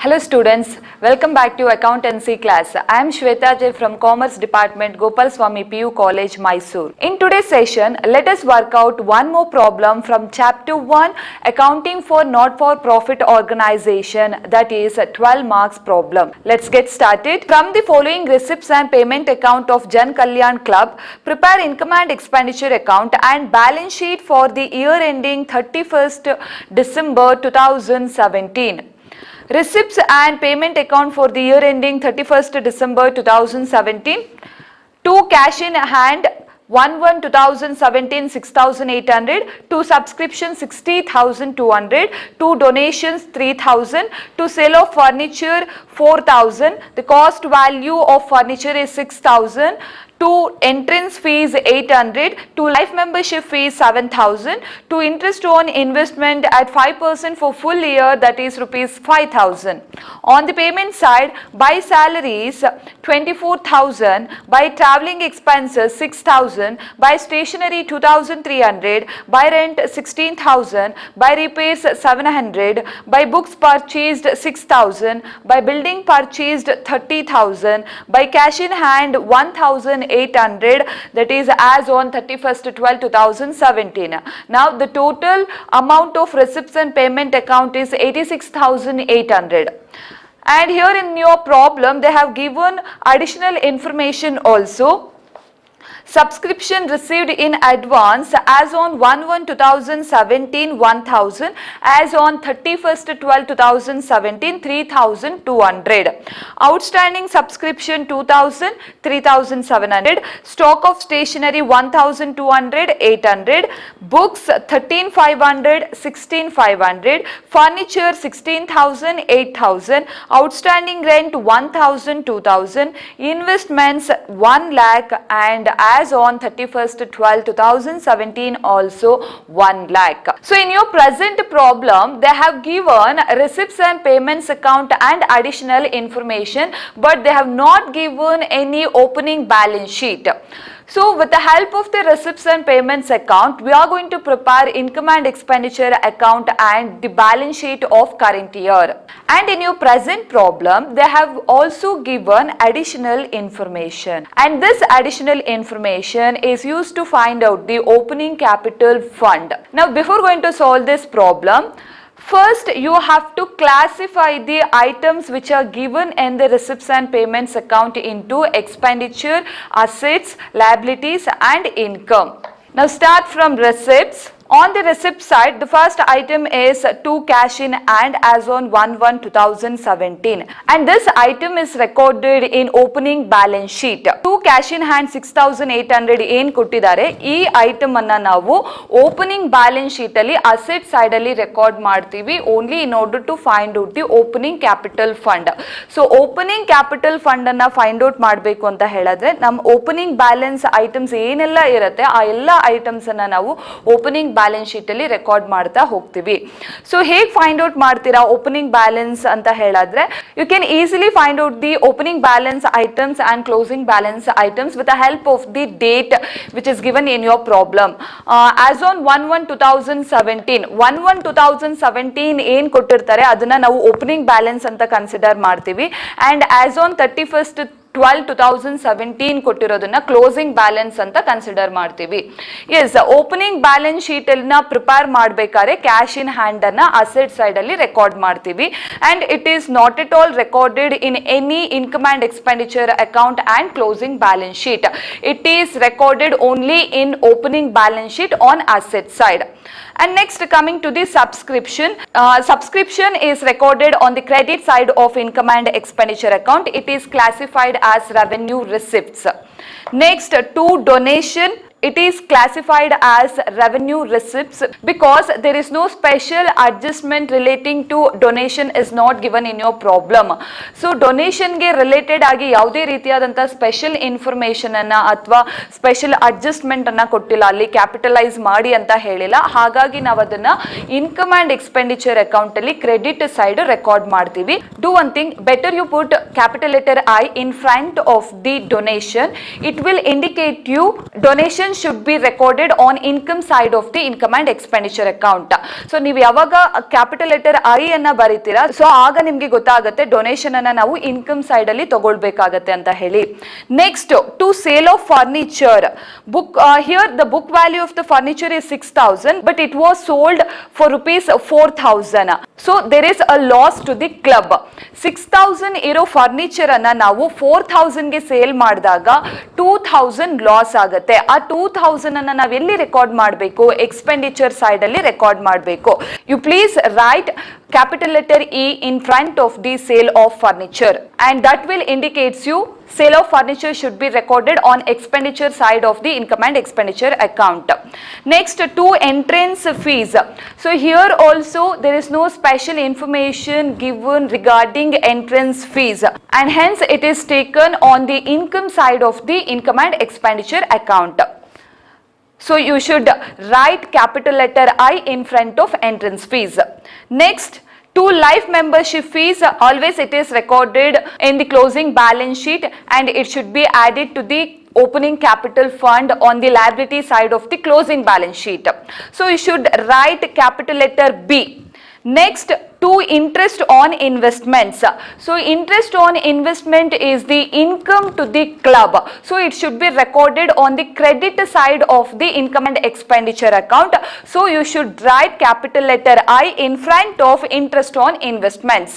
Hello students, welcome back to accountancy class. I am Shweta J from Commerce Department, Gopal Swami PU College, Mysore. In today's session, let us work out one more problem from chapter 1, accounting for not-for-profit organization, that is a 12 marks problem. Let's get started. From the following receipts and payment account of Jan Kalyan Club, prepare income and expenditure account and balance sheet for the year ending 31st December 2017. Receipts and payment account for the year ending 31st December 2017. To cash in hand 1/1/2017 6,800, to subscription 60,200, to donations 3,000, to sale of furniture 4,000, the cost value of furniture is 6,000, to entrance fees 800, to life membership fees 7,000, to interest on investment at 5% for full year, that is rupees 5,000. On the payment side, by salaries 24,000, by travelling expenses 6,000, by stationery 2,300, by rent 16,000, by repairs 700, by books purchased 6,000, by building purchased 30,000, by cash in hand 1,800, that is as on 31st 12/2017. Now the total amount of receipts and payment account is 86,800. And here in your problem they have given additional information also. Subscription received in advance as on 1/1/2017 1,000, as on 31st 12/2017 3,200. Outstanding subscription 2,000, 3,700. Stock of stationery 1,200, 800. Books 13,500, 16,500. Furniture 16,000, 8,000. Outstanding rent 1,000, 2,000. Investments 1 lakh, and as on 31st 12/2017 also 1 lakh. So in your present problem they have given receipts and payments account and additional information, but they have not given any opening balance sheet. So with the help of the receipts and payments account, we are going to prepare income and expenditure account and the balance sheet of current year. And in your present problem, they have also given additional information. And this additional information is used to find out the opening capital fund. Now before going to solve this problem, first, you have to classify the items which are given in the receipts and payments account into expenditure, assets, liabilities and income. Now start from receipts. On the receipt side, the first item is to cash in hand as on 1/1/2017, and this item is recorded in opening balance sheet. To cash in hand 6,800 ಏನು ಕೊಟ್ಟಿದ್ದಾರೆ, ಈ item ಅನ್ನ ನಾವು opening balance sheet ಅಲ್ಲಿ asset side ಅಲ್ಲಿ record ಮಾಡ್ತೀವಿ, only in order to find out the opening capital fund. So opening capital fund ಅನ್ನ find out ಮಾಡಬೇಕು ಅಂತ ಹೇಳಿದ್ರೆ ನಮ್ಮ ಓಪನಿಂಗ್ ಬ್ಯಾಲೆನ್ಸ್ ಐಟಮ್ಸ್ ಏನೆಲ್ಲ ಇರುತ್ತೆ ಆ ಎಲ್ಲ ಐಟಮ್ಸ್ ಅನ್ನ ನಾವು ಓಪನಿಂಗ್ ಬ್ಯಾಲೆನ್ಸ್ ಶೀಟ್ ಅಲ್ಲಿ ರೆಕಾರ್ಡ್ ಮಾಡ್ತಾ ಹೋಗ್ತೀವಿ. ಸೊ ಹೇಗೆ ಫೈಂಡ್ ಔಟ್ ಮಾಡ್ತೀರಾ ಓಪನಿಂಗ್ ಬ್ಯಾಲೆನ್ಸ್ ಅಂತ ಹೇಳಿದ್ರೆ, you can easily find out the opening balance items and closing balance items with the help of the date which is given in your problem. As on 1/1/2017 1/1/2017 ಏನ್ ಕೊಟ್ಟಿರ್ತಾರೆ ಅದನ್ನ ನಾವು opening balance ಅಂತ consider ಮಾಡ್ತೀವಿ. And as on 31st 12/2017 ಕೊಟ್ಟಿರೋದನ್ನ closing balance ಅಂತ consider ಮಾಡ್ತೀವಿ. S, opening balance sheet ಅನ್ನ ಪ್ರಿಪೇರ್ ಮಾಡಬೇಕಾದ್ರೆ ಕ್ಯಾಶ್ ಇನ್ ಹ್ಯಾಂಡ್ ಅನ್ನ ಅಸೆಟ್ ಸೈಡ್ ಅಲ್ಲಿ ರೆಕಾರ್ಡ್ ಮಾಡ್ತೀವಿ. And it is not at all recorded in any income and expenditure account and closing balance sheet. It is recorded only in opening balance sheet on asset side. And next, coming to the subscription. Subscription is recorded on the credit side of income and expenditure account. It is classified as revenue receipts. Next, to donation. It is classified as revenue receipts because there is no special adjustment relating to donation is not given in your problem. So donation ಗೆ related ಆಗಿ ಯಾವುದೇ ರೀತಿಯಾದಂಥ special information ಅನ್ನ ಅಥವಾ special adjustment ಅನ್ನ ಕೊಟ್ಟಿಲ್ಲ, ಅಲ್ಲಿ capitalise ಮಾಡಿ ಅಂತ ಹೇಳಿಲ್ಲ. ಹಾಗಾಗಿ ನಾವು ಅದನ್ನ ಇನ್ಕಮ್ ಅಂಡ್ ಎಕ್ಸ್ಪೆಂಡಿಚರ್ ಅಕೌಂಟ್ ಅಲ್ಲಿ ಕ್ರೆಡಿಟ್ ಸೈಡ್ ರೆಕಾರ್ಡ್ ಮಾಡ್ತೀವಿ. Do one thing, better you put capital letter I in front of the donation. It will indicate you donation should be recorded on income side of the income and expenditure account. So ನೀವು ಯಾವಾಗ capital letter I ಅನ್ನ ಬರೀತೀರಾ, so ಆಗ ನಿಮ್ಗೆ ಗೊತ್ತಾಗುತ್ತೆ donation ಅನ್ನ ನಾವು income side ಅಲ್ಲಿ ತಗೊಳ್ಬೇಕಾಗತ್ತೆ ಅಂತ ಹೇಳಿ. Next, to sale of furniture book, here the book value of the furniture is 6,000 but it was sold for rupees 4,000. So there is a loss to the club. 6,000 ಇರೋ furniture ಅನ್ನ ನಾವು 4,000 ಗೆ sale ಮಾಡಿದಾಗ 2,000 loss ಆಗುತ್ತೆ. ಆ 2,000 ಅನ್ನ ನಾವು ಎಲ್ಲಿ ರೆಕಾರ್ಡ್ ಮಾಡಬೇಕು? ಎಕ್ಸ್ಪೆಂಡಿಚರ್ ಸೈಡ್ ಅಲ್ಲಿ ರೆಕಾರ್ಡ್ ಮಾಡಬೇಕು. You please write capital letter E in front of the sale of furniture, and that will indicates you sale of furniture should be recorded on expenditure side of the income and expenditure account. Next, to entrance fees. So here also there is no special information given regarding entrance fees, and hence it is taken on the income side of the income and expenditure account. So you should write capital letter I in front of entrance fees. Next, to life membership fees, always it is recorded in the closing balance sheet and it should be added to the opening capital fund on the liability side of the closing balance sheet. So you should write capital letter B. Next, to interest on investments. So interest on investment is the income to the club. So it should be recorded on the credit side of the income and expenditure account. So you should write capital letter I in front of interest on investments.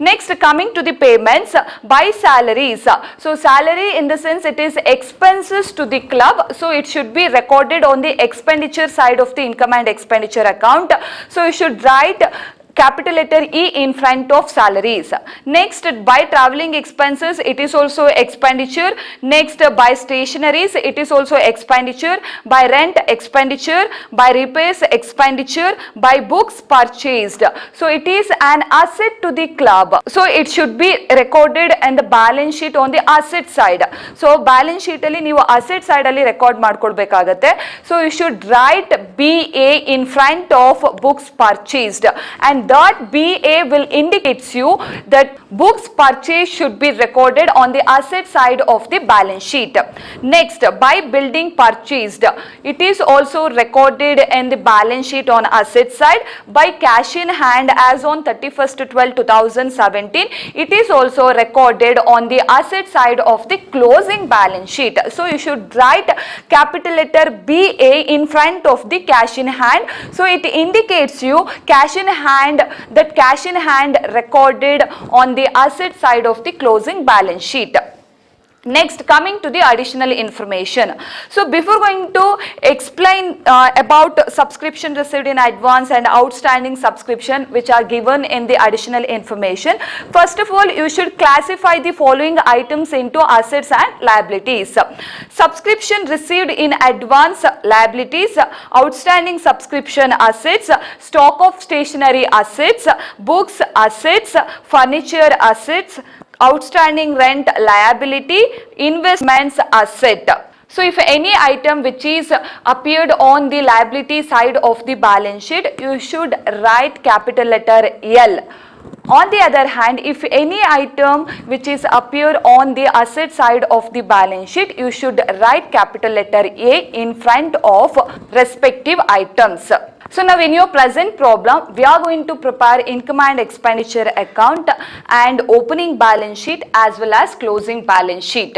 Next, coming to the payments by salaries. So salary in the sense it is expenses to the club. So it should be recorded on the expenditure side of the income and expenditure account. So you should write capital letter E in front of salaries. Next, by traveling expenses, it is also expenditure. Next, by stationaries, it is also expenditure. By rent, expenditure. By repairs, expenditure. By books purchased. So it is an asset to the club. So it should be recorded in the balance sheet on the asset side. So balance sheet ಅಲ್ಲಿ ನೀವು asset side ಅಲ್ಲಿ record ಮಾಡ್ಕೊಳ್ಬೇಕಾಗತ್ತೆ. So you should write BA in front of books purchased, and that BA will indicates you that books purchase should be recorded on the asset side of the balance sheet. Next, by building purchased, it is also recorded in the balance sheet on asset side. By cash in hand as on 31st/12/2017, it is also recorded on the asset side of the closing balance sheet. So you should write capital letter BA in front of the cash in hand. So it indicates you cash in hand, that cash in hand recorded on the asset side of the closing balance sheet. Next, coming to the additional information. So before going to explain about subscription received in advance and outstanding subscription which are given in the additional information, first of all you should classify the following items into assets and liabilities. Subscription received in advance, liabilities. Outstanding subscription, assets. Stock of stationery, assets. Books, assets. Furniture, assets. Outstanding rent, liability. Investments, asset. So if any item which is appeared on the liability side of the balance sheet, you should write capital letter L. On the other hand, if any item which is appear on the asset side of the balance sheet, you should write capital letter A in front of respective items. So now in your present problem, we are going to prepare income and expenditure account and opening balance sheet as well as closing balance sheet.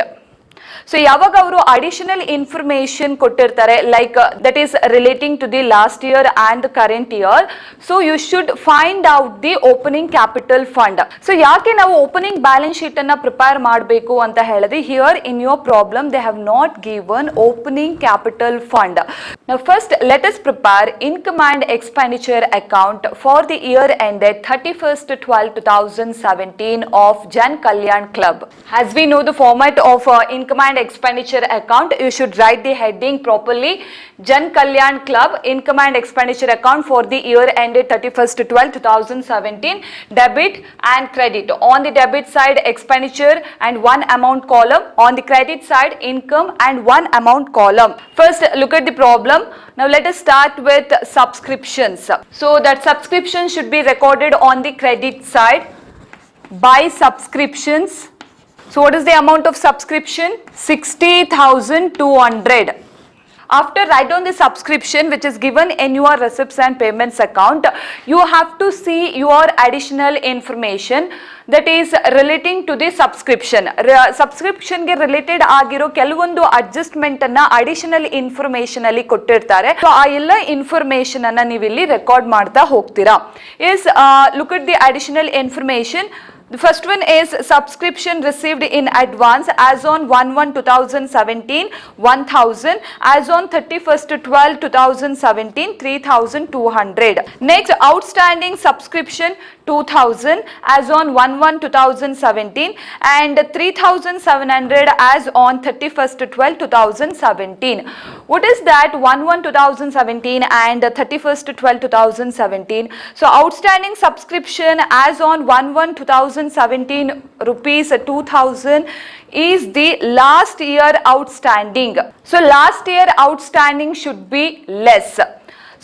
So ಯಾವಾಗ ಅವರು additional information ಕೊಟ್ಟಿರ್ತಾರೆ like that is relating to the last year and current year, so you should find out the opening capital fund. So ಯಾಕೆ ನಾವು opening balance sheet ಅನ್ನ prepare ಮಾಡಬೇಕು ಅಂತ ಹೇಳಿದ್ರೆ, here in your problem they have not given opening capital fund. Now first let us prepare income and expenditure account for the year ended 31st/12/2017 of Jan Kalyan Club. As we know the format of income and expenditure account, you should write the heading properly. Jan Kalyan Club income and expenditure account for the year ended 31st/12/2017, debit and credit. On the debit side expenditure and one amount column, on the credit side income and one amount column. First look at the problem. Now let us start with subscriptions. So that subscription should be recorded on the credit side. By subscriptions, so what is the amount of subscription? 60,200. After write down the subscription which is given in your receipts and payments account, you have to see your additional information that is relating to the subscription. Subscription ಗೆ related ಆಗಿರೋ ಕೆಲವೊಂದು adjustment ಅನ್ನ additional information ಅಲ್ಲಿ ಕೊಟ್ಟಿರ್ತಾರೆ. So ಆ ಎಲ್ಲ information ಅನ್ನ ನೀವು ಇಲ್ಲಿ ರೆಕಾರ್ಡ್ ಮಾಡ್ತಾ ಹೋಗ್ತೀರಾ. Is look at the additional information. The first one is subscription received in advance as on 1/1/2017 1000, as on 31/12/2017 3200. Next, outstanding subscription 2000 as on 1/1/2017 and 3700 as on 31/12/2017. What is that 1/1/2017 and 31/12/2017? So outstanding subscription as on 1/1/2017 rupees 2000 is the last year outstanding. So last year outstanding should be less.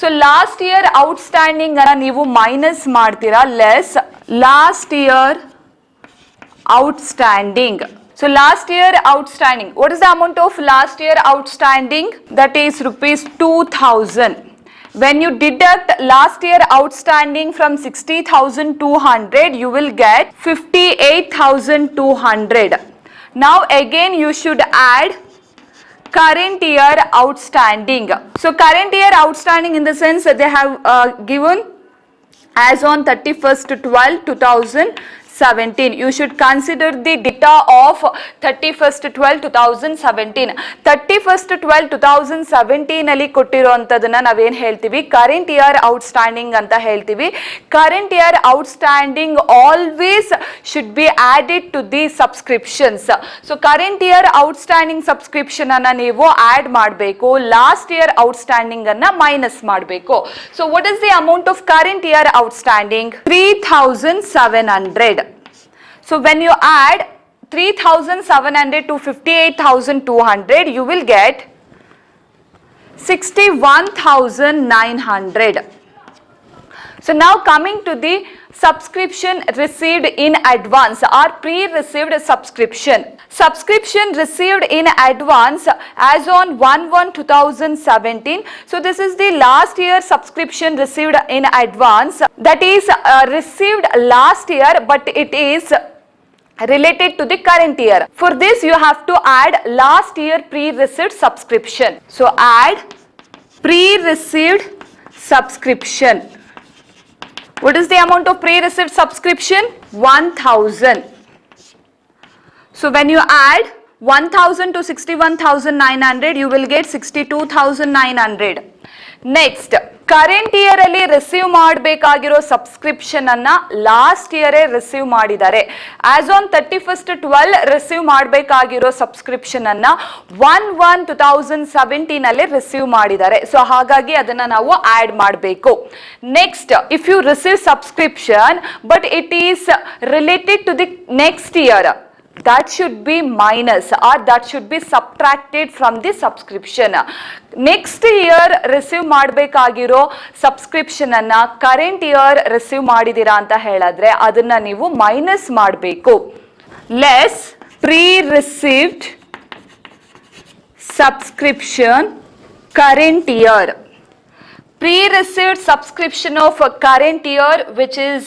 So last year outstanding ಅನ್ನ ನೀವು minus ಮಾಡ್ತೀರಾ, less last year outstanding. So last year outstanding, what is the amount of last year outstanding? That is rupees 2000. When you deduct last year outstanding from 60,200, you will get 58,200. Now again you should add current year outstanding. So current year outstanding in the sense that they have given as on 31/12/2017. You should consider the data of 31/12/2017. 31/12/2017 ಅಲ್ಲಿ ಕೊಟ್ಟಿರುವಂತದನ್ನ ನಾವೇನ್ ಹೇಳ್ತೀವಿ, current year outstanding ಅಂತ ಹೇಳ್ತೀವಿ. Current year outstanding always should be added to the subscriptions. So current year outstanding subscription ಅನ್ನ ನೀವು add ಮಾಡಬೇಕು, last year outstanding ಅನ್ನ minus ಮಾಡಬೇಕು. So what is the amount of current year outstanding? 3700. So when you add 3700 to 58,200, you will get 61,900. So now coming to the subscription received in advance or pre-received subscription. Subscription received in advance as on 1/1/2017. So this is the last year subscription received in advance, that is received last year but it is related to the current year. For this you have to add last year pre-received subscription. So add pre-received subscription. What is the amount of pre-received subscription? 1000. So when you add 1000 to 61,900, you will get 62,900. Next, current year ಅಲ್ಲಿ receive ಮಾಡಬೇಕಾಗಿರೋ subscription ಅನ್ನ last year receive ಮಾಡಿದ್ದಾರೆ. As on 31/12 receive ಮಾಡಬೇಕಾಗಿರೋ subscription ಅನ್ನ 1/1/2017 ಅಲ್ಲಿ receive ಮಾಡಿದ್ದಾರೆ. So ಹಾಗಾಗಿ ಅದನ್ನ ನಾವು add ಮಾಡಬೇಕು. Next, if you receive subscription but it is related to the next year, that should be minus or that should be subtracted from the subscription. Next year receive ಮಾಡಬೇಕಾಗಿರೋ subscription ಅನ್ನ current year receive ಮಾಡಿದೀರಾ ಅಂತ ಹೇಳಿದ್ರೆ ಅದನ್ನ ನೀವು minus ಮಾಡಬೇಕು. Less pre-received subscription current year. Pre-received subscription of current year which is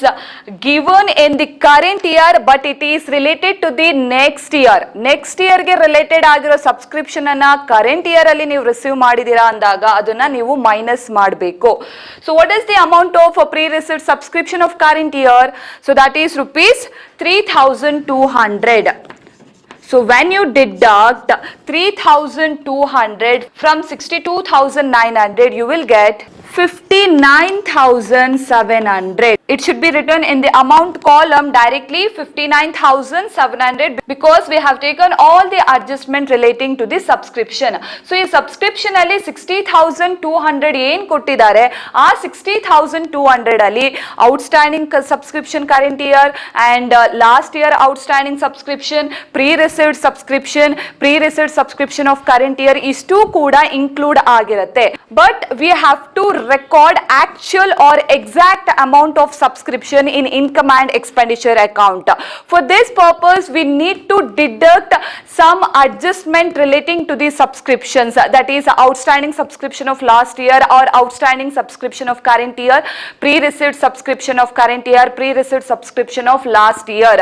given in the current year but it is related to the next year. Next year ಗೆ related ಆಗಿರೋ subscription ಅನ್ನ current year ಅಲ್ಲಿ ನೀವು receive ಮಾಡಿದೀರಾ ಅಂದಾಗ ಅದನ್ನ ನೀವು minus ಮಾಡಬೇಕು. So what is the amount of pre-received subscription of current year? So that is rupees 3200. So when you deduct 3200 from 62,900, you will get 59,700. It should be written in the amount column directly 59,700 because we have taken all the adjustment relating to the subscription. So ಈ subscription ಅಲ್ಲಿ 60,200 ಏನ್ ಕೊಟ್ಟಿದ್ದಾರೆ ಆ 60,200 ಅಲ್ಲಿ outstanding subscription current year and last year outstanding subscription, pre-received subscription of current year ಇಷ್ಟು ಕೂಡ include ಆಗಿರುತ್ತೆ. But we have to record actual or exact amount of subscription in income and expenditure account. For this purpose, we need to deduct some adjustment relating to the subscriptions, that is outstanding subscription of last year or outstanding subscription of current year, pre-receipt subscription of current year, pre-receipt subscription of last year.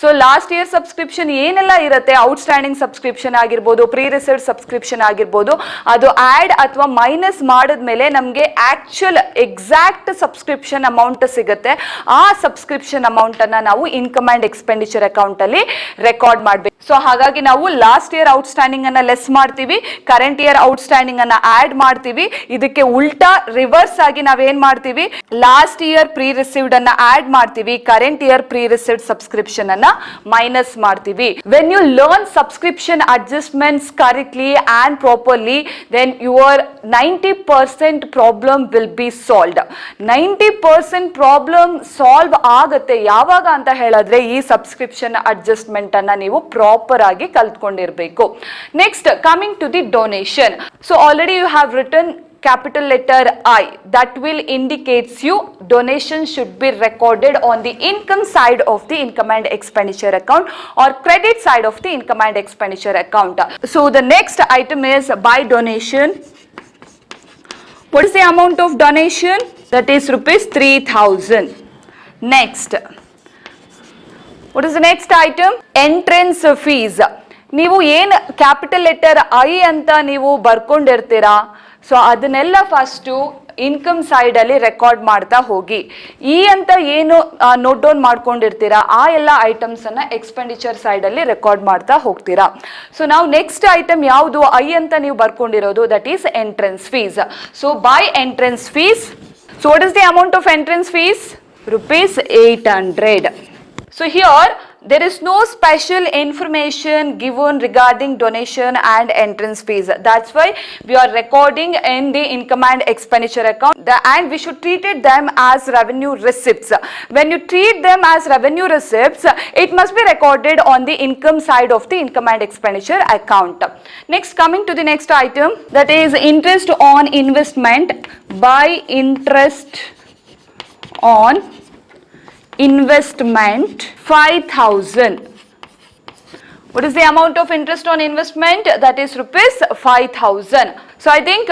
So last year subscription ಏನೆಲ್ಲ ಇರುತ್ತೆ, outstanding subscription ಆಗಿರ್ಬೋದು, pre received subscription ಆಗಿರ್ಬೋದು, ಅದು add ಅಥವಾ minus ಮಾಡಿದ್ಮೇಲೆ ನಮಗೆ actual exact subscription amount ಸಿಗುತ್ತೆ. ಆ ಸಬ್ಸ್ಕ್ರಿಪ್ಷನ್ ಅಮೌಂಟ್ ಅನ್ನ ನಾವು ಇನ್ಕಮ್ ಅಂಡ್ ಎಕ್ಸ್ಪೆಂಡಿಚರ್ ಅಕೌಂಟ್ ಅಲ್ಲಿ ರೆಕಾರ್ಡ್ ಮಾಡಬೇಕು. ಸೊ ಹಾಗಾಗಿ ನಾವು ಲಾಸ್ಟ್ ಇಯರ್ ಔಟ್ಸ್ಟ್ಯಾಂಡಿಂಗ್ ಅನ್ನ ಲೆಸ್ ಮಾಡ್ತೀವಿ, ಕರೆಂಟ್ ಇಯರ್ ಔಟ್ಸ್ಟ್ಯಾಂಡಿಂಗ್ ಅನ್ನ ಆಡ್ ಮಾಡ್ತೀವಿ. ಇದಕ್ಕೆ ಉಲ್ಟಾ ರಿವರ್ಸ್ ಆಗಿ ನಾವೇನ್ ಮಾಡ್ತೀವಿ, ಲಾಸ್ಟ್ ಇಯರ್ ಪ್ರೀ ರಿಸೀವ್ಡ್ ಅನ್ನ ಆಡ್ ಮಾಡ್ತೀವಿ, current year pre received subscription ಅನ್ನ ಮೈನಸ್ ಮಾಡ್ತೀವಿ. When you learn subscription adjustments correctly and properly, then your 90% problem will be solved. 90% problem solve ಆಗುತ್ತೆ ಯಾವಾಗ ಅಂತ ಹೇಳಿದ್ರೆ ಈ ಸಬ್ಸ್ಕ್ರಿಪ್ಷನ್ ಅಡ್ಜಸ್ಟ್ಮೆಂಟ್ ಅನ್ನ ನೀವು ಪ್ರಾಪರ್ ಆಗಿ ಕಲ್ತ್ಕೊಂಡಿರ್ಬೇಕು. Next coming to the donation. So already you have written capital letter I, that will indicates you donation should be recorded on the income side of the income and expenditure account or credit side of the income and expenditure account. So the next item is by donation. What is the amount of donation? That is rupees 3,000. Next, what is the next item? Entrance fees. ನೀವು ಏನು capital letter I ಅಂತ ನೀವು ಬರ್ಕೊಂಡಿರ್ತೀರಾ, so ಅದನ್ನೆಲ್ಲ first income side ಅಲ್ಲಿ record ಮಾಡ್ತಾ ಹೋಗಿ. ಈ ಅಂತ ಏನು ನೋಟ್ ಡೌನ್ ಮಾಡ್ಕೊಂಡಿರ್ತೀರಾ ಆ ಎಲ್ಲ ಐಟಮ್ಸ್ ಅನ್ನ ಎಕ್ಸ್ಪೆಂಡಿಚರ್ ಸೈಡ್ ಅಲ್ಲಿ ರೆಕಾರ್ಡ್ ಮಾಡ್ತಾ ಹೋಗ್ತೀರಾ. ಸೊ ನಾವು ನೆಕ್ಸ್ಟ್ ಐಟಮ್ ಯಾವುದು ಐ ಅಂತ ನೀವು ಬರ್ಕೊಂಡಿರೋದು, that is entrance fees. So by entrance fees. So what is the amount of entrance fees? rupees 800. So here there is no special information given regarding donation and entrance fees. That's why we are recording in the income and expenditure account, and we should treat them as revenue receipts. When you treat them as revenue receipts, it must be recorded on the income side of the income and expenditure account. Next, coming to the next item, that is interest on investment. By interest on investment 5,000. What is the amount of interest on investment? That is rupees 5,000. So I think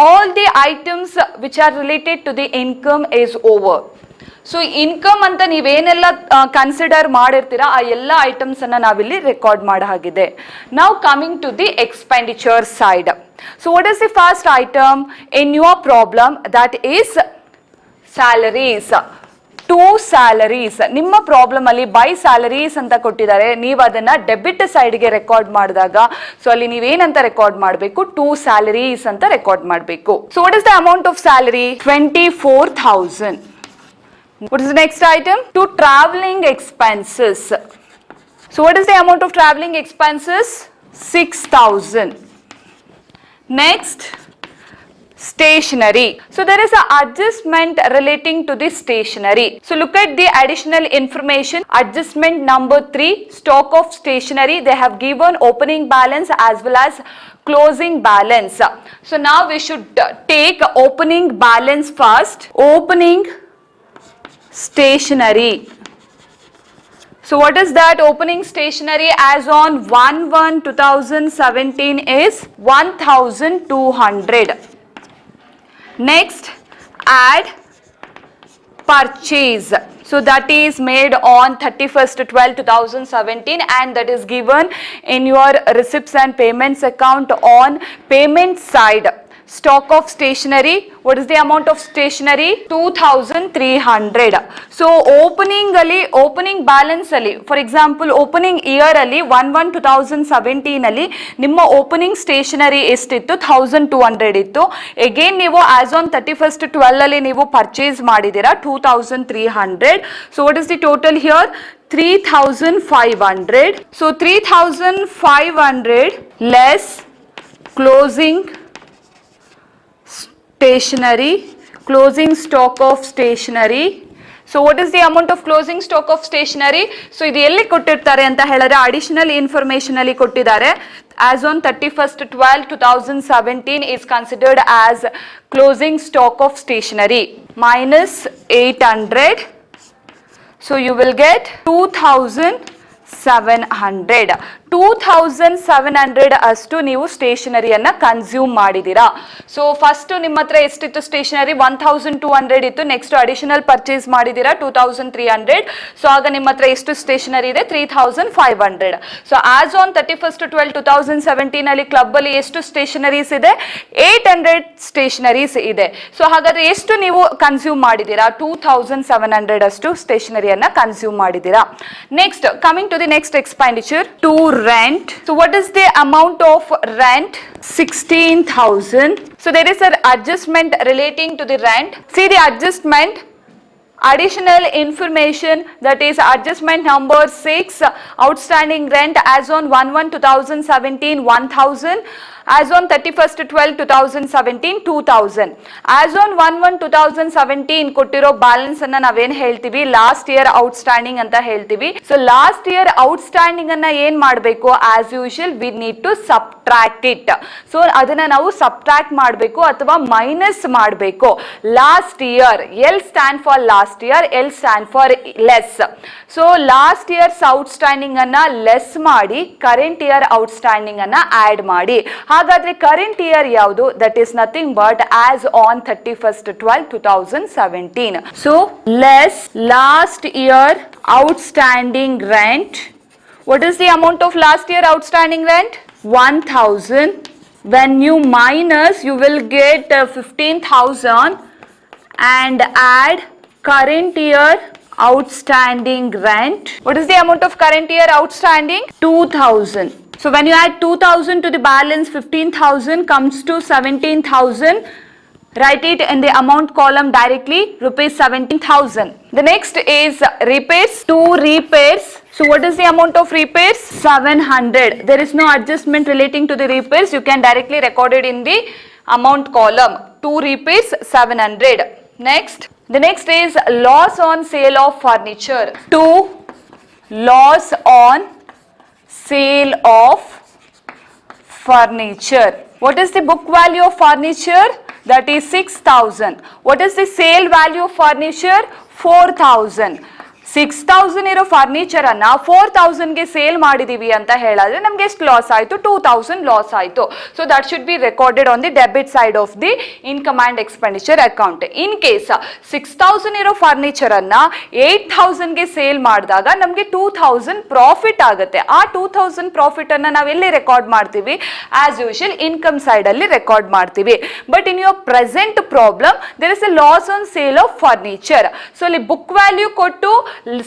all the items which are related to the income is over. So income anta ನೀವೇನೆಲ್ಲ consider ಮಾಡಿರ್ತೀರಾ ಆ ಎಲ್ಲ items ಅನ್ನ ನಾವಿಲ್ಲಿ record ಮಾಡ ಹಾಗಿದೆ. Now coming to the expenditure side. So what is the first item in your problem? That is salaries. To salaries. ನಿಮ್ಮ problem ಅಲ್ಲಿ ಬೈ ಸ್ಯಾಲರೀಸ್ ಅಂತ ಕೊಟ್ಟಿದ್ದಾರೆ, ನೀವು ಅದನ್ನ ಡೆಬಿಟ್ ಸೈಡ್ಗೆ ರೆಕಾರ್ಡ್ ಮಾಡಿದಾಗ ಸೊ ಅಲ್ಲಿ ನೀವೇನಂತ ರೆಕಾರ್ಡ್ ಮಾಡಬೇಕು, ಟು ಸ್ಯಾಲರೀಸ್ ಅಂತ ರೆಕಾರ್ಡ್ ಮಾಡಬೇಕು. So what is the amount of salary? 24,000. What is the next item? To traveling expenses. So what is the amount of traveling expenses? 6,000. Next, stationery. So there is an adjustment relating to the stationery. So look at the additional information. Adjustment number 3, stock of stationery. They have given opening balance as well as closing balance. So now we should take opening balance first. Opening stationery. So what is that? Opening stationery as on 1/1/2017 is 1,200. Next, add purchase. So that is made on 31/12/2017 and that is given in your receipts and payments account on payment side. Stock of stationery. What is the amount of stationery? 2,300. So opening balance ಅಲ್ಲಿ, for example opening year ಅಲ್ಲಿ 1/1/2017 ಅಲ್ಲಿ ನಿಮ್ಮ opening stationery ಎಷ್ಟಿತ್ತು? 1,200 ಇತ್ತು. Again ನೀವು as on 31/12 ಅಲ್ಲಿ ನೀವು purchase ಮಾಡಿದ್ದೀರಾ 2,300. So what is the total here? 3,500. So 3,500 less closing stationery, closing stock of stationery. So what is the amount of closing stock of stationery? So ಇದು ಎಲ್ಲಿ ಕೊಟ್ಟಿರ್ತಾರೆ ಅಂತ ಹೇಳಿದ್ರೆ ಅಡಿಷನಲ್ ಇನ್ಫಾರ್ಮೇಶನ್ ಅಲ್ಲಿ ಕೊಟ್ಟಿದ್ದಾರೆ. As on 31st 12/2017 is considered as closing stock of stationery minus 800. So you will get 2700. 2700 ಅಷ್ಟು ನೀವು ಸ್ಟೇಷನರಿಯನ್ನ consume ಮಾಡಿದ್ದೀರಾ. ಸೊ ಫಸ್ಟ್ ನಿಮ್ಮ ಹತ್ರ ಎಷ್ಟಿತ್ತು ಸ್ಟೇಷನರಿ? 1200 ಇತ್ತು. ನೆಕ್ಸ್ಟ್ ಅಡಿಷನಲ್ ಪರ್ಚೇಸ್ ಮಾಡಿದ್ದೀರಾ 2300. ಸೊ ಆಗ ನಿಮ್ಮ ಹತ್ರ ಎಷ್ಟು ಸ್ಟೇಷನರಿ ಇದೆ? 3500. ಸೊ ಆಸ್ ಆನ್ 31st 12/2017 ಅಲ್ಲಿ ಕ್ಲಬ್ ಅಲ್ಲಿ ಎಷ್ಟು ಸ್ಟೇಷನರೀಸ್ ಇದೆ? 800 ಸ್ಟೇಷನರೀಸ್ ಇದೆ. ಸೊ ಹಾಗಾದ್ರೆ ಎಷ್ಟು ನೀವು ಕನ್ಸ್ಯೂಮ್ ಮಾಡಿದ್ದೀರಾ? 2700 ಅಷ್ಟು ಸ್ಟೇಷನರಿಯನ್ನ ಕನ್ಸ್ಯೂಮ್ ಮಾಡಿದ್ದೀರಾ. Next coming to the next expenditure, to rent. So what is the amount of rent? 16,000. So there is an adjustment relating to the rent. See the adjustment, additional information, that is adjustment number 6, outstanding rent as on 1/1/2017 1000, as on 31st 12/2017 2000. as on 1/1/2017 ಕೊಟ್ಟಿರೋ balance ಅನ್ನ ನಾವೇನ್ ಹೇಳ್ತೀವಿ? Last year outstanding ಅಂತ ಹೇಳ್ತೀವಿ. So last year outstanding ಅನ್ನ ಏನ್ ಮಾಡಬೇಕು? As usual we need to subtract it. So ಅದನ್ನ ನಾವು ಸಬ್ಟ್ರಾಕ್ಟ್ ಮಾಡಬೇಕು ಅಥವಾ ಮೈನಸ್ ಮಾಡಬೇಕು. Last year, L stand for last year, L stand for less. So last years outstanding ಅನ್ನ ಲೆಸ್ ಮಾಡಿ ಕರೆಂಟ್ ಇಯರ್ ಔಟ್ಸ್ಟ್ಯಾಂಡಿಂಗ್ ಅನ್ನ ಆಡ್ ಮಾಡಿ. ಹಾಗಾದ್ರೆ ಕರೆಂಟ್ ಇಯರ್ ಯಾವುದು? That is nothing but as on 31st 12/2017. So less last year outstanding rent. What is the amount of last year outstanding rent? 1000. when you minus, you will get 15,000 and add current year outstanding rent. What is the amount of current year outstanding? 2,000. So when you add 2,000 to the balance, 15,000 comes to 17,000. Write it in the amount column directly, rupees 17,000. The next is repairs. Two repairs. So what is the amount of repairs? 700. There is no adjustment relating to the repairs. You can directly record it in the amount column. Two repairs, 700. Next. The next is loss on sale of furniture. Two, loss on sale of furniture. What is the book value of furniture? That is 6,000. What is the sale value of furniture? 4,000. 6,000 ಇರೋ furniture ಅನ್ನ 4,000 ಗೆ sale ಮಾಡಿದೀವಿ ಅಂತ ಹೇಳಿದ್ರೆ ನಮ್ಗೆ ಎಷ್ಟು loss ಆಯ್ತು? 2,000 loss ಆಯ್ತು. So that should be recorded on the debit side of the income and expenditure account. In case 6,000 ಇರೋ ಫರ್ನಿಚರ್ ಅನ್ನ 8,000 ಗೆ ಸೇಲ್ ಮಾಡಿದಾಗ ನಮ್ಗೆ 2,000 ಪ್ರಾಫಿಟ್ ಆಗುತ್ತೆ. ಆ 2,000 ಪ್ರಾಫಿಟ್ ಅನ್ನ ನಾವು ಎಲ್ಲಿ ರೆಕಾರ್ಡ್ ಮಾಡ್ತೀವಿ? ಆಸ್ ಯೂಶುವಲ್ ಇನ್ಕಮ್ ಸೈಡ್ ಅಲ್ಲಿ ರೆಕಾರ್ಡ್ ಮಾಡ್ತೀವಿ. But in your present problem there is a loss on sale of furniture. So ಅಲ್ಲಿ ಬುಕ್ ವ್ಯಾಲ್ಯೂ ಕೊಟ್ಟು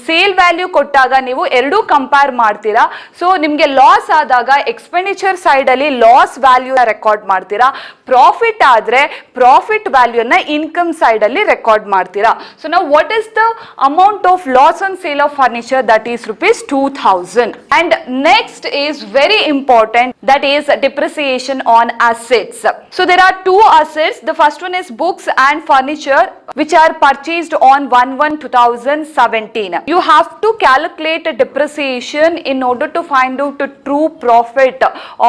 ಸೇಲ್ ವ್ಯಾಲ್ಯೂ ಕೊಟ್ಟಾಗ ನೀವು ಎರಡೂ ಕಂಪೇರ್ ಮಾಡ್ತೀರಾ. ಸೊ ನಿಮ್ಗೆ ಲಾಸ್ ಆದಾಗ ಎಕ್ಸ್ಪೆಂಡಿಚರ್ ಸೈಡ್ ಅಲ್ಲಿ ಲಾಸ್ ವ್ಯಾಲ್ಯೂ ರೆಕಾರ್ಡ್ ಮಾಡ್ತೀರಾ. ಪ್ರಾಫಿಟ್ ಆದ್ರೆ ಪ್ರಾಫಿಟ್ ವ್ಯಾಲ್ಯೂನ ಇನ್ಕಮ್ ಸೈಡ್ ಅಲ್ಲಿ ರೆಕಾರ್ಡ್ ಮಾಡ್ತೀರಾ. ಸೊ ನಾವು what is the amount of loss on sale of furniture? That is rupees 2,000. And next is very important, that is depreciation on assets. So there are two assets. The first one is books and furniture which are purchased on 1/1/2017. You have to calculate a depreciation in order to find out the true profit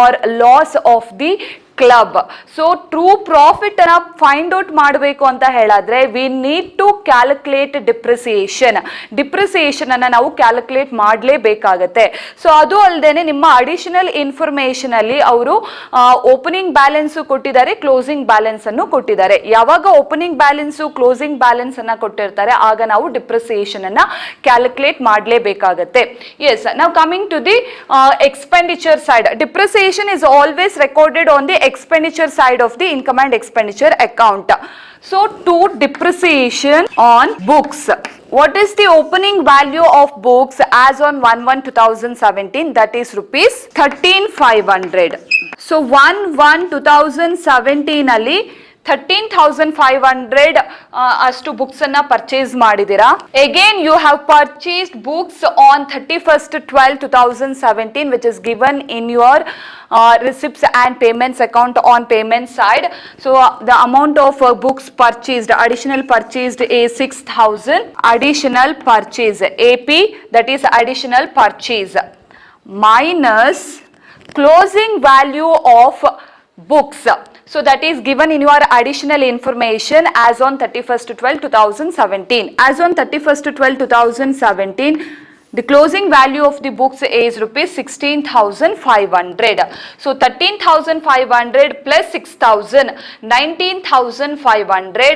or loss of the club. So true profit ಅನ್ನ find out ಮಾಡಬೇಕು ಅಂತ ಹೇಳಿದ್ರೆ we need to calculate depreciation. Depreciation ಅನ್ನ ನಾವು calculate ಮಾಡಲೇಬೇಕಾಗತ್ತೆ. So ಅದು ಅಲ್ಲದೆ ನಿಮ್ಮ additional information ಅಲ್ಲಿ ಅವರು ಓಪನಿಂಗ್ ಬ್ಯಾಲೆನ್ಸ್ ಕೊಟ್ಟಿದ್ದಾರೆ, ಕ್ಲೋಸಿಂಗ್ ಬ್ಯಾಲೆನ್ಸ್ ಅನ್ನು ಕೊಟ್ಟಿದ್ದಾರೆ. ಯಾವಾಗ ಓಪನಿಂಗ್ ಬ್ಯಾಲೆನ್ಸ್ ಕ್ಲೋಸಿಂಗ್ ಬ್ಯಾಲೆನ್ಸ್ ಅನ್ನ ಕೊಟ್ಟಿರ್ತಾರೆ ಆಗ ನಾವು ಡಿಪ್ರಿಸಿಯೇಷನ್ ಅನ್ನ ಕ್ಯಾಲ್ಕುಲೇಟ್ ಮಾಡಲೇಬೇಕಾಗತ್ತೆ. ಎಸ್, ನಾವು coming to the expenditure side. Depreciation is always recorded on the expenditure side of the income and expenditure account. So to depreciation on books. What is the opening value of books as on 1/1/2017? That is rupees 13,500. So 1/1/2017 ಅಲ್ಲಿ 13,500 ಅಷ್ಟು books ಅನ್ನ purchase ಮಾಡಿದಿರಾ. Again you have purchased books on 31st/12/2017 which is given in your receipts and payments account on payment side. So the amount of books purchased, additional purchased is 6,000. Additional purchase, AP, that is additional purchase, minus closing value of books. So that is given in your additional information as on 31st/12/2017. As on 31st/12/2017, the closing value of the books is rupees 16,500. So 13,500 plus 6,000, 19,500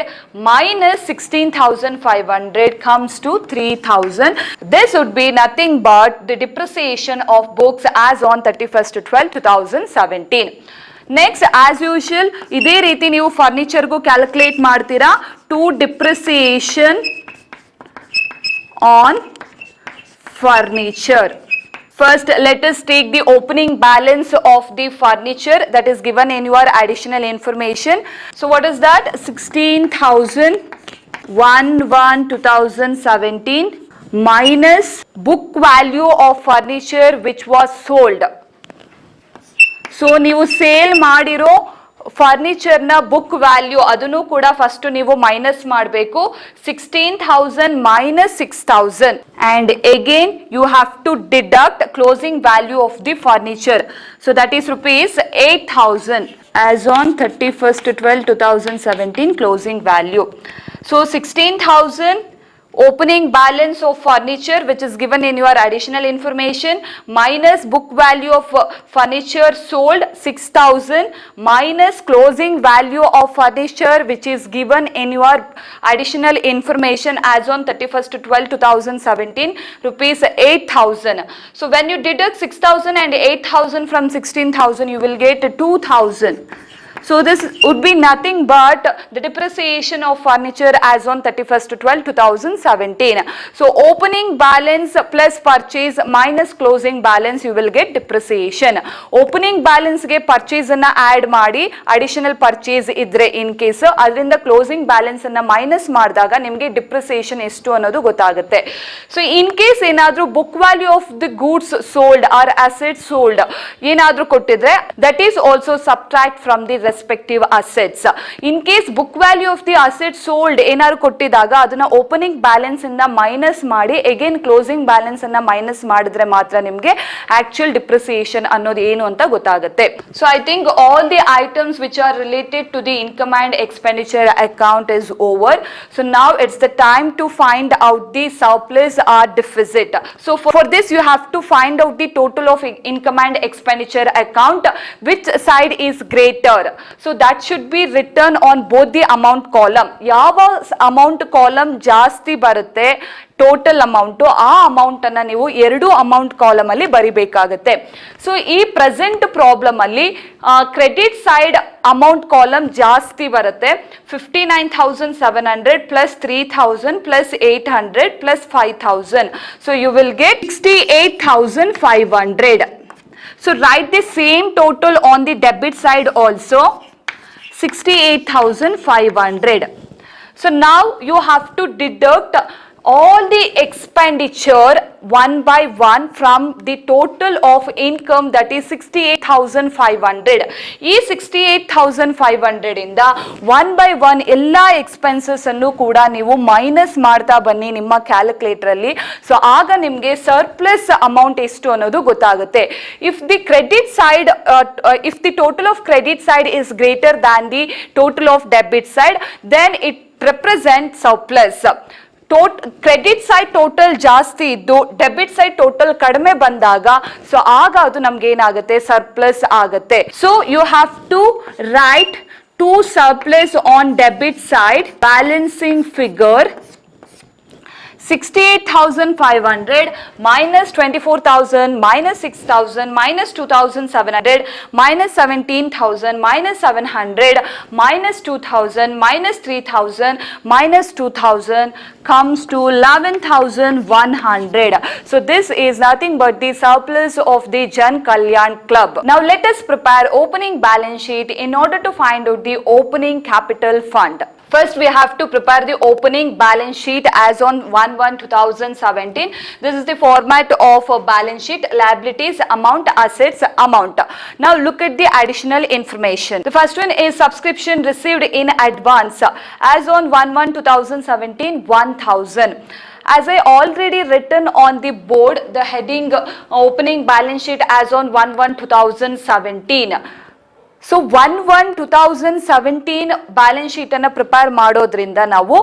minus 16,500 comes to 3,000. This would be nothing but the depreciation of books as on 31st/12/2017. Next as usual ಇದೇ ರೀತಿ ನೀವು ಫರ್ನಿಚರ್ಗೂ calculate ಮಾಡ್ತೀರಾ. To depreciation on furniture. First, let us take the opening balance of the furniture that is given in your additional information. So what is that? 16,001/2017 minus book value of furniture which was sold. So ನೀವು sale ಮಾಡಿರೋ ಫರ್ನಿಚರ್ನ book value ಅದನ್ನು ಕೂಡ first ನೀವು minus ಮಾಡಬೇಕು. 16,000 minus 6,000 and again you have to deduct closing value of the furniture. So that is rupees 8,000 as on 31st/12/2017 closing value. So 16,000 opening balance of furniture which is given in your additional information minus book value of furniture sold 6,000 minus closing value of furniture which is given in your additional information as on 31st/12/2017 rupees 8,000. So when you deduct 6,000 and 8,000 from 16,000 you will get 2,000. So this would be nothing but the depreciation of furniture as on 31st/12/2017. So opening balance plus purchase minus closing balance you will get depreciation. Opening balance ge purchase anna add ಮಾಡಿ additional purchase ಇದ್ರೆ in case ಅದರಿಂದ closing balance ಅನ್ನ minus ಮಾಡಿದಾಗ ನಿಮಗೆ depreciation ಎಷ್ಟು ಅನ್ನೋದು ಗೊತ್ತಾಗುತ್ತೆ. So in case ಏನಾದರೂ book value of the goods sold or assets sold ಏನಾದರೂ ಕೊಟ್ಟಿದ್ರೆ that is also subtract from the respective assets. In case book value of the assets sold ಏನಾದ್ರು ಕೊಟ್ಟಿದಾಗ ಅದನ್ನ ಓಪನಿಂಗ್ ಬ್ಯಾಲೆನ್ಸ್ ಇಂದ ಮೈನಸ್ ಮಾಡಿ again closing balance ಅನ್ನ minus ಮಾಡಿದ್ರೆ ಮಾತ್ರ ನಿಮಗೆ ಆಕ್ಚುಯಲ್ ಡಿಪ್ರಿಸಿಯೇಷನ್ ಅನ್ನೋದು ಏನು ಅಂತ ಗೊತ್ತಾಗುತ್ತೆ. So I think all the items which are related to the income and expenditure account is over. So now it's the time to find out the surplus or deficit. So for this you have to find out the total of income and expenditure account which side is greater. So that should be written on both the amount column. ಯಾವ amount column ಜಾಸ್ತಿ ಬರುತ್ತೆ total amount ಆ amount ಅನ್ನ ನೀವು ಎರಡು amount column ಅಲ್ಲಿ ಬರಿಬೇಕಾಗುತ್ತೆ. So ಈ present problem ಅಲ್ಲಿ ಕ್ರೆಡಿಟ್ ಸೈಡ್ ಅಮೌಂಟ್ ಕಾಲಮ್ ಜಾಸ್ತಿ ಬರುತ್ತೆ. 59,700 plus 3,000 plus 800 plus 5,000. So you will get 68,500. So write the same total on the debit side also, 68,500. So now you have to deduct all the expenditure one by one from the total of income that is 68,500. ಈ 68,500 ಇಂದ one by one ಎಲ್ಲ expenses ಅನ್ನು ಕೂಡ ನೀವು minus ಮಾಡ್ತಾ ಬನ್ನಿ ನಿಮ್ಮ calculator ಅಲ್ಲಿ. ಸೊ ಆಗ ನಿಮಗೆ ಸರ್ಪ್ಲಸ್ ಅಮೌಂಟ್ ಎಷ್ಟು ಅನ್ನೋದು ಗೊತ್ತಾಗುತ್ತೆ. If the credit side if the total of credit side is greater than the total of debit side then it represent surplus. Credit side total ಜಾಸ್ತಿ ಇದ್ದು ಡೆಬಿಟ್ ಸೈಡ್ ಟೋಟಲ್ ಕಡಿಮೆ ಬಂದಾಗ so ಆಗ ಅದು ನಮ್ಗೆ ಏನಾಗುತ್ತೆ ಸರ್ಪ್ಲಸ್ ಆಗುತ್ತೆ. So you have to write to surplus on debit side balancing figure 68,500 minus 24,000 minus 6,000 minus 2,700 minus 17,000 minus 700 minus 2,000 minus 3,000 minus 2,000 comes to 11,100. So this is nothing but the surplus of the Jan Kalyan Club. Now let us prepare opening balance sheet in order to find out the opening capital fund. First, we have to prepare the opening balance sheet as on 1/1/2017. This is the format of a balance sheet: liabilities, amount, assets, amount. Now, look at the additional information. The first one is subscription received in advance as on 1/1/2017, 1,000. As I already written on the board, the heading opening balance sheet as on 1/1/2017. So 1/1/2017 balance sheet ಅನ್ನ prepare ಮಾಡೋದ್ರಿಂದ ನಾವು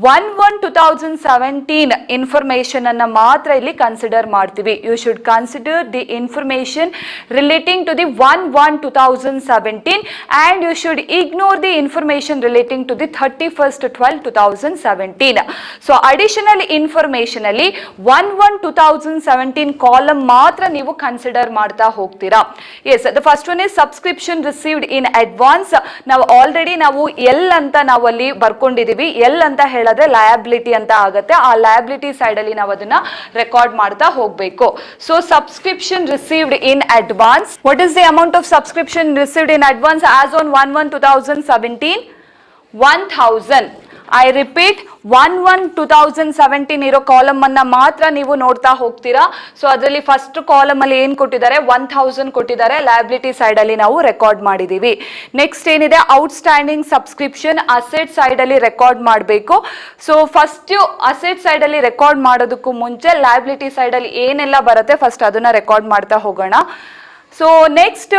1/1/2017 information ಅನ್ನ ಮಾತ್ರ ಇಲ್ಲಿ consider ಮಾಡ್ತೀವಿ. You should consider the information relating to the 1/1/2017 and you should ignore the information relating to the 31st/12/2017. So additional information ಅಲ್ಲಿ 1/1/2017 column ಮಾತ್ರ ನೀವು ಕನ್ಸಿಡರ್ ಮಾಡ್ತಾ ಹೋಗ್ತೀರಾ. Yes, the first one is subscription received in advance. ನಾವು already ನಾವು L ಅಂತ ನಾವು ಅಲ್ಲಿ ಬರ್ಕೊಂಡಿದೀವಿ. ಎಲ್ ಅಂತ ಹೇಳಿದ್ರೆ ಲಯಬಿಲಿಟಿ ಅಂತ ಆಗುತ್ತೆ. ಆ ಲಯಬಿಲಿಟಿ ಸೈಡ್ ಅಲ್ಲಿ ನಾವು ಅದನ್ನ ರೆಕಾರ್ಡ್ ಮಾಡ್ತಾ ಹೋಗ್ಬೇಕು. So subscription received in advance. What is the amount of subscription received in advance as on 1/1/2017? 1,000. I repeat, 1/1/2017 ಇರೋ ಕಾಲಮ್ ಅನ್ನ ಮಾತ್ರ ನೀವು ನೋಡ್ತಾ ಹೋಗ್ತೀರಾ. ಸೊ ಅದರಲ್ಲಿ ಫಸ್ಟ್ ಕಾಲಮ್ ಅಲ್ಲಿ ಏನ್ ಕೊಟ್ಟಿದ್ದಾರೆ, 1,000 ಕೊಟ್ಟಿದ್ದಾರೆ. ಲಯಬಿಲಿಟಿ ಸೈಡ್ ಅಲ್ಲಿ ನಾವು ರೆಕಾರ್ಡ್ ಮಾಡಿದೀವಿ. ನೆಕ್ಸ್ಟ್ ಏನಿದೆ, ಔಟ್ಸ್ಟ್ಯಾಂಡಿಂಗ್ ಸಬ್ಸ್ಕ್ರಿಪ್ಷನ್ ಅಸೆಟ್ ಸೈಡ್ ಅಲ್ಲಿ ರೆಕಾರ್ಡ್ ಮಾಡಬೇಕು. ಸೊ ಫಸ್ಟ್ ಅಸೆಟ್ ಸೈಡ್ ಅಲ್ಲಿ ರೆಕಾರ್ಡ್ ಮಾಡೋದಕ್ಕೂ ಮುಂಚೆ ಲಯಬಿಲಿಟಿ ಸೈಡ್ ಅಲ್ಲಿ ಏನೆಲ್ಲ ಬರುತ್ತೆ ಫಸ್ಟ್ ಅದನ್ನ ರೆಕಾರ್ಡ್ ಮಾಡ್ತಾ ಹೋಗೋಣ. So next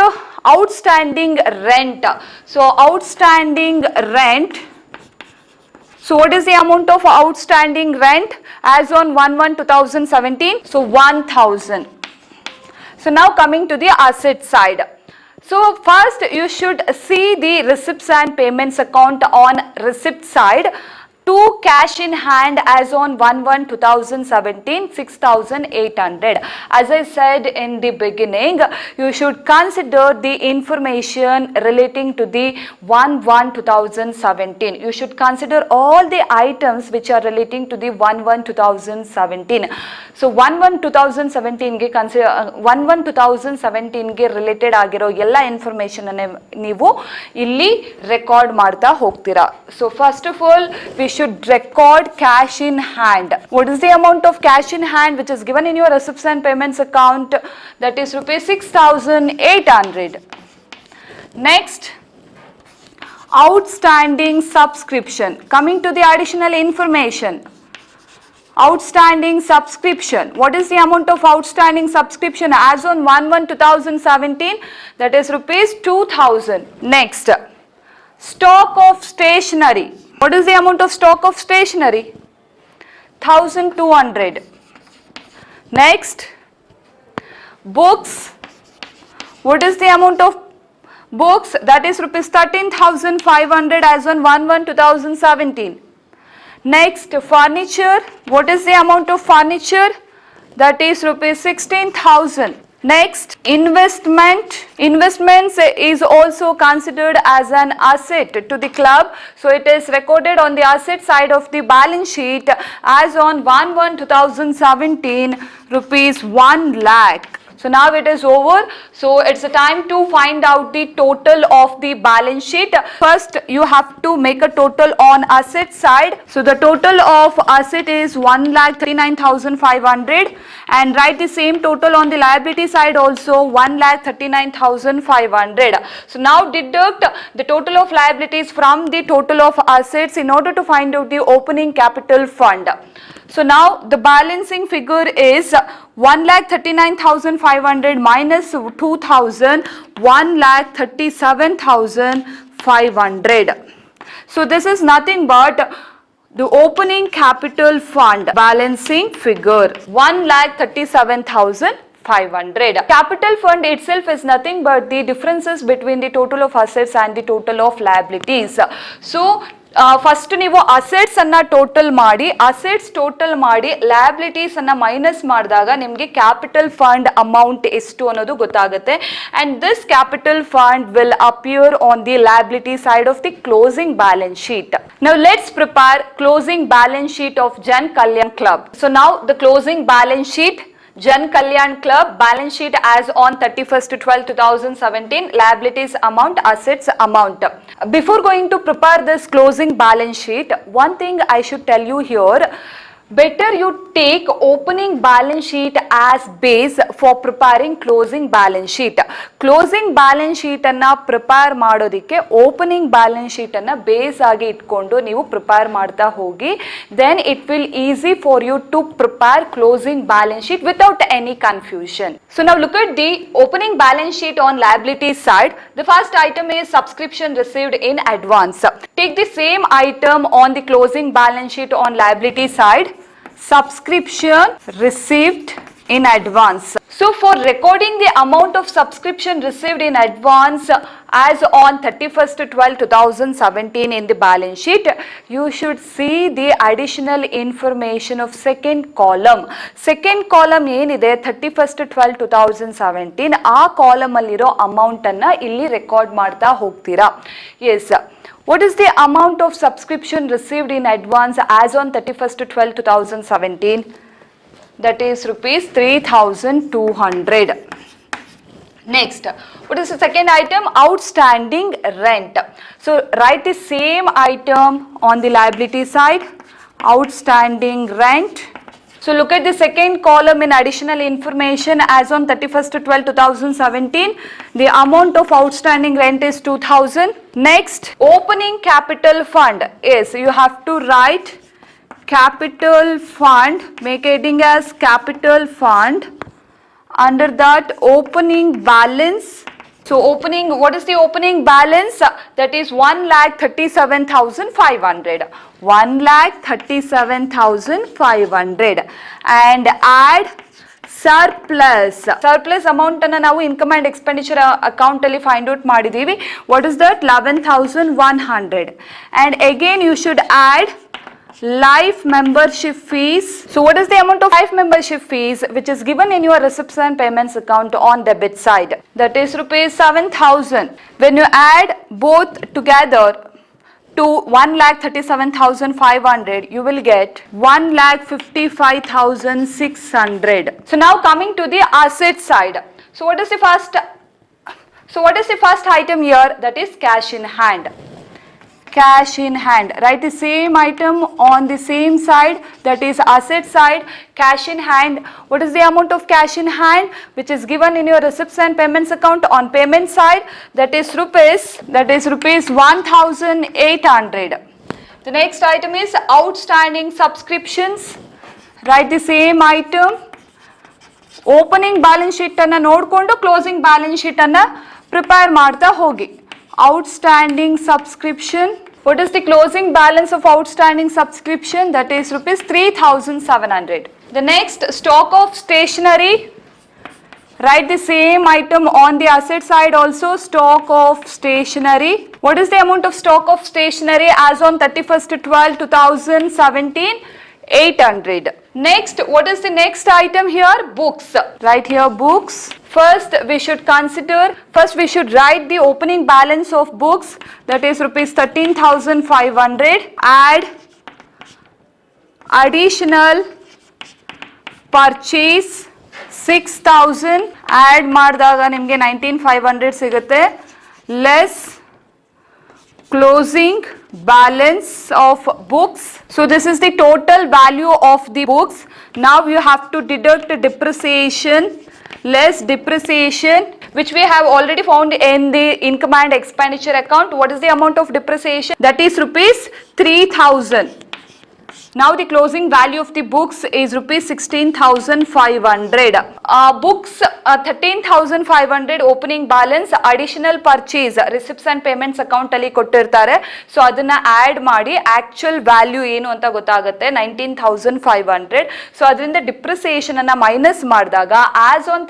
outstanding rent. So outstanding rent. So what is the amount of outstanding rent as on 1/1/2017? So 1,000. So now coming to the asset side. So first you should see the receipts and payments account on receipt side. To cash in hand as on 1/1/2017, 6,800. As I said in the beginning, you should consider the information relating to the 1/1/2017. You should consider all the items which are relating to the 1/1/2017. So 1/1/2017 ಗೆ 1/1/2017 ಗೆ related ಆಗಿರೋ ಎಲ್ಲ information ಅನ್ನು ನೀವು ಇಲ್ಲಿ record ಮಾಡ್ತಾ ಹೋಗ್ತೀರಾ. So first of all, we should record cash in hand. What is the amount of cash in hand which is given in your receipts and payments account? That is rupees 6,800. Next, outstanding subscription. Coming to the additional information. Outstanding subscription. What is the amount of outstanding subscription as on 1/1/2017? That is rupees 2,000. Next, stock of stationery. What is the amount of stock of stationery? 1,200. Next, books. What is the amount of books? That is rupees 13,500 as on 1/1/2017. Next, furniture. What is the amount of furniture? That is rupees 16,000. Next, investment. Investments is also considered as an asset to the club. So it is recorded on the asset side of the balance sheet as on 1/1/2017, rupees 1 lakh. So now it is over. So it's a time to find out the total of the balance sheet. First, you have to make a total on asset side. So the total of asset is 1,39,500 and write the same total on the liability side also, 1,39,500. So now deduct the total of liabilities from the total of assets in order to find out the opening capital fund. So now the balancing figure is 1,39,500 minus 2,000, 1,37,500. So this is nothing but the opening capital fund balancing figure, 1,37,500. Capital fund itself is nothing but the differences between the total of assets and the total of liabilities. So first ನೀವು assets ಅನ್ನ total ಮಾಡಿ, assets total ಮಾಡಿ liabilities ಅನ್ನ minus ಮಾಡಿದಾಗ ನಿಮಗೆ capital fund amount ಎಷ್ಟು ಅನ್ನೋದು ಗೊತ್ತಾಗುತ್ತೆ. And this capital fund will appear on the liability side of the closing balance sheet. Now let's prepare closing balance sheet of Jan Kalyan Club. So now the closing balance sheet, Jan Kalyan Club balance sheet as on 31st/12/2017, liabilities amount, assets amount. Before going to prepare this closing balance sheet, one thing I should tell you here, better you take opening balance sheet as base for preparing closing balance sheet. Closing balance sheet ಅನ್ನ prepare ಮಾಡೋದಕ್ಕೆ opening balance sheet ಅನ್ನ base ಆಗಿ ಇಟ್ಕೊಂಡು ನೀವು prepare ಮಾಡ್ತಾ ಹೋಗಿ, then it will easy for you to prepare closing balance sheet without any confusion. So now look at the opening balance sheet on liability side. The first item is subscription received in advance. Take the same item on the closing balance sheet on liability side. Subscription received in advance. So for recording the amount of subscription received in advance as on 31st/12/2017 in the balance sheet, you should see the additional information of second column. Second column ಏನಿದೆ 31st/12/2017, ಆ column ಅಲ್ಲಿರೋ amount ಅನ್ನ ಇಲ್ಲಿ record ಮಾಡ್ತಾ ಹೋಗ್ತೀರಾ. Yes, what is the amount of subscription received in advance as on 31st/12/2017? That is rupees 3,200. Next, what is the second item? Outstanding rent. So write the same item on the liability side, outstanding rent. So look at the second column in additional information as on 31st/12/2017. The amount of outstanding rent is 2,000. Next, opening capital fund. Yes, you have to write capital fund, make heading as capital fund. Under that, opening balance. So opening, what is the opening balance? That is 1,37,500. 1,37,500. And add surplus. Surplus amount ಅನ್ನ ನಾವು income and expenditure account ಅಲ್ಲಿ find out ಮಾಡಿದೀವಿ. What is that? 11,100. And again you should add life membership fees. So what is the amount of life membership fees which is given in your receipts and payments account on debit side? That is rupees 7,000. When you add both together to 1,37,500, you will get 1,55,600. So now coming to the asset side. So what is the first item here? That is cash in hand. Cash in hand. Write the same item on the same side, that is asset side, cash in hand. What is the amount of cash in hand which is given in your receipts and payments account on payment side? That is rupees 1,800. The next item is outstanding subscriptions. Write the same item. Opening balance sheet ಅನ್ನ ನೋಡಿಕೊಂಡು closing balance sheet ಅನ್ನ prepare ಮಾಡ್ತಾ ಹೋಗಿ. Outstanding subscription. What is the closing balance of outstanding subscription? That is rupees 3,700. The next, stock of stationery. Write the same item on the asset side also, stock of stationery. What is the amount of stock of stationery as on 31st/12/2017? 800. Next, what is the next item here? Books. Right here, books. First we should write the opening balance of books, that is rupees 13,500. Add additional purchase 6,000. add ಮಾಡಿದಾಗ ನಿಮಗೆ 19,500 ಸಿಗುತ್ತೆ. less closing balance of books. So this is the total value of the books. Now you have to deduct depreciation, less depreciation, which we have already found in the income and expenditure account. What is the amount of depreciation? That is rupees 3,000. Now the closing value of the books is rupees 16,500. Books 13,500 opening balance, additional purchase receipts and payments account ಅಲ್ಲಿ ಕೊಟ್ಟಿರ್ತಾರೆ. So ಅದನ್ನ add ಮಾಡಿ actual value ಏನು ಅಂತ ಗೊತ್ತಾಗುತ್ತೆ 19,500. So ಅದರಿಂದ depreciation ಅನ್ನ minus ಮಾಡಿದಾಗ ಆಸ್ ಆನ್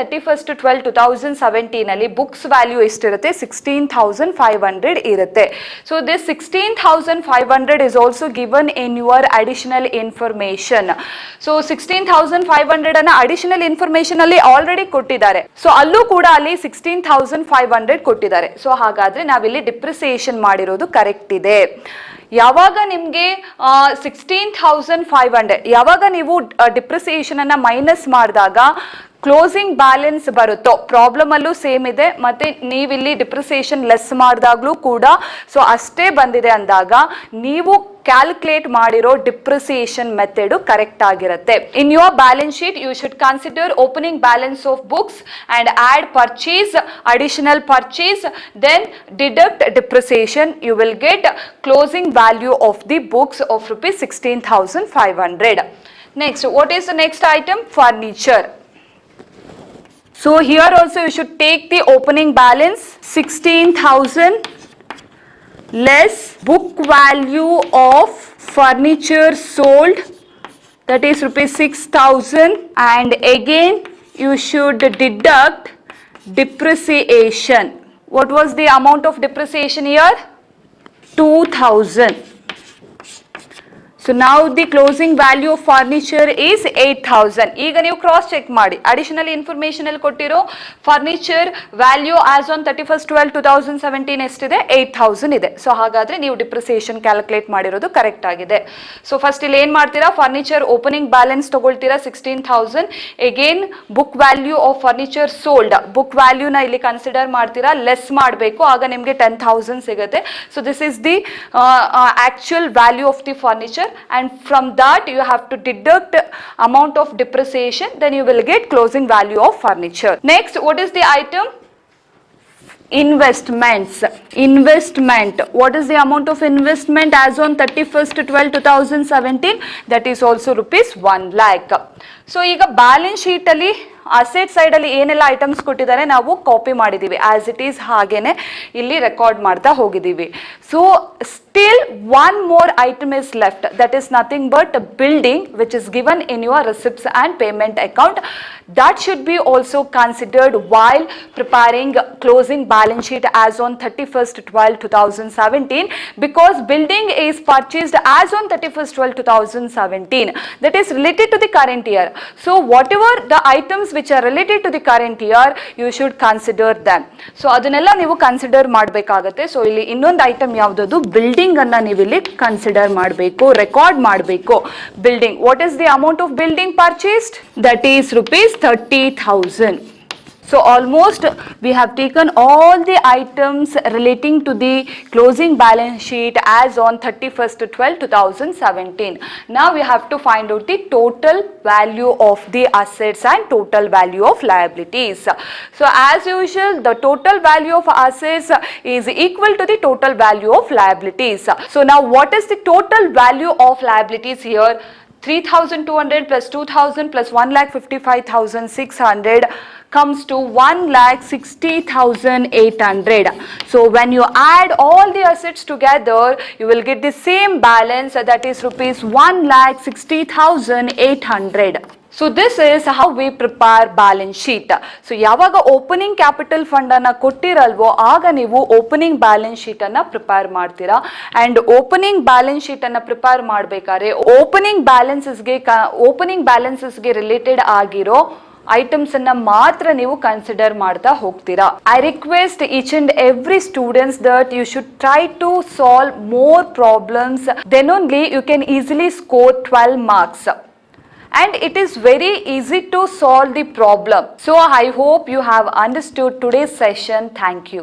31st 12/2017 ಅಲ್ಲಿ ಬುಕ್ಸ್ ವ್ಯಾಲ್ಯೂ ಎಷ್ಟಿರುತ್ತೆ 16,500 ಇರುತ್ತೆ. So this 16,500 is also given in your additional information. So 16,500 ಅನ್ನ additional information ಅಲ್ಲಿ ಆಲ್ರೆಡಿ ಕೊಟ್ಟಿದ್ದಾರೆ. ಸೊ ಅಲ್ಲೂ ಕೂಡ ಅಲ್ಲಿ 16,500 ಕೊಟ್ಟಿದ್ದಾರೆ. ಸೊ ಹಾಗಾದ್ರೆ ನಾವಿಲ್ಲಿ ಡಿಪ್ರಿಸಿಯೇಷನ್ ಮಾಡಿರೋದು ಕರೆಕ್ಟ್ ಇದೆ. ಯಾವಾಗ ನಿಮಗೆ 16,500 ಯಾವಾಗ ನೀವು ಡಿಪ್ರಿಸಿಯೇಷನ್ ಅನ್ನ ಮೈನಸ್ ಮಾಡಿದಾಗ ಕ್ಲೋಸಿಂಗ್ ಬ್ಯಾಲೆನ್ಸ್ ಬರುತ್ತೋ, ಪ್ರಾಬ್ಲಮ್ ಅಲ್ಲೂ ಸೇಮ್ ಇದೆ ಮತ್ತೆ ನೀವಿಲ್ಲಿ ಡಿಪ್ರಿಸಿಯೇಷನ್ ಲೆಸ್ ಮಾಡಿದಾಗ್ಲೂ ಕೂಡ ಸೊ ಅಷ್ಟೇ ಬಂದಿದೆ ಅಂದಾಗ ನೀವು ಕ್ಯಾಲ್ಕುಲೇಟ್ ಮಾಡಿರೋ ಡಿಪ್ರಿಸಿಯೇಷನ್ ಮೆಥಡ್ ಕರೆಕ್ಟ್ ಆಗಿರುತ್ತೆ. In your balance sheet you should consider opening balance of books and add purchase, additional purchase, then deduct depreciation. You will get closing value of the books of rupees 16,500. Next, what is the next item? Furniture. So here also you should take the opening balance 16,000 less book value of furniture sold, that is rupees 6,000, and again you should deduct depreciation. What was the amount of depreciation here? 2,000. So now the closing value of furniture is 8,000. ಈಗ ನೀವು cross check ಮಾಡಿ, additional information ಅಲ್ಲಿ ಕೊಟ್ಟಿರೋ furniture value as on 31st 12/2017 ಎಷ್ಟಿದೆ 8,000 ಇದೆ. So ಹಾಗಾದ್ರೆ ನೀವು depreciation calculate ಮಾಡಿರೋದು ಕರೆಕ್ಟ್ ಆಗಿದೆ. ಸೊ ಫಸ್ಟ್ ಇಲ್ಲಿ ಏನ್ ಮಾಡ್ತೀರಾ, ಫರ್ನಿಚರ್ ಓಪನಿಂಗ್ ಬ್ಯಾಲೆನ್ಸ್ ತಗೊಳ್ತೀರಾ 16,000, again book value of furniture sold, book ವ್ಯಾಲ್ಯೂನ ಇಲ್ಲಿ ಕನ್ಸಿಡರ್ ಮಾಡ್ತೀರಾ, ಲೆಸ್ ಮಾಡಬೇಕು, ಆಗ ನಿಮಗೆ 10,000 ಸಿಗುತ್ತೆ. So this is the actual value of the furniture, and from that you have to deduct amount of depreciation, then you will get closing value of furniture. Next, what is the item? Investments. Investment. What is the amount of investment as on 31st 12/2017? That is also rupees 1 lakh. So ಈಗ balance sheet ಅಲ್ಲಿ asset side ಅಲ್ಲಿ ಏನೆಲ್ಲ items ಕೊಟ್ಟಿದ್ದಾರೆ ನಾವು copy ಮಾಡಿದೀವಿ, as it is ಹಾಗೇನೆ ಇಲ್ಲಿ record ಮಾಡ್ತಾ ಹೋಗಿದ್ದೀವಿ. So still one more item is left, that is nothing but building which is given in your receipts and payment account. That should be also considered while preparing closing balance sheet as on 31st 12/2017, because building is purchased as on 31st 12/2017, that is related to the current year. So whatever the items which are related to the current year, you should consider them. So ಅದನ್ನೆಲ್ಲ ನೀವು consider ಮಾಡಬೇಕಾಗುತ್ತೆ. So ಇಲ್ಲಿ ಇನ್ನೊಂದು item ಯಾವುದದು, building ಅನ್ನ ನೀವು ಇಲ್ಲಿ consider ಮಾಡಬೇಕು, ರೆಕಾರ್ಡ್ ಮಾಡಬೇಕು. Building, what is the amount of building purchased? That is rupees 30,000. So almost we have taken all the items relating to the closing balance sheet as on 31st 12/2017. Now we have to find out the total value of the assets and total value of liabilities. So as usual, the total value of assets is equal to the total value of liabilities. So now what is the total value of liabilities here? 3,200 plus 2,000 plus 1,55,600 comes to 1,60,800. So when you add all the assets together, you will get the same balance, that is rupees 1,60,800. So this is how we prepare balance sheet. So ಯಾವಾಗ opening capital fund ಅನ್ನ ಕೊಟ್ಟಿರಲ್ವೋ ಆಗ ನೀವು opening balance sheet ಅನ್ನ prepare ಮಾಡ್ತೀರಾ. And opening balance sheet ಅನ್ನ prepare ಮಾಡ್ಬೇಕಾದ್ರೆ opening ಬ್ಯಾಲೆನ್ಸಸ್ಗೆ ರಿಲೇಟೆಡ್ ಆಗಿರೋ ಐಟಮ್ಸ್ ಅನ್ನ ಮಾತ್ರ ನೀವು ಕನ್ಸಿಡರ್ ಮಾಡ್ತಾ ಹೋಗ್ತೀರಾ. I request each and every students that you should try to solve more problems, then only you can easily score 12 marks. And it is very easy to solve the problem. So I hope you have understood today's session. Thank you.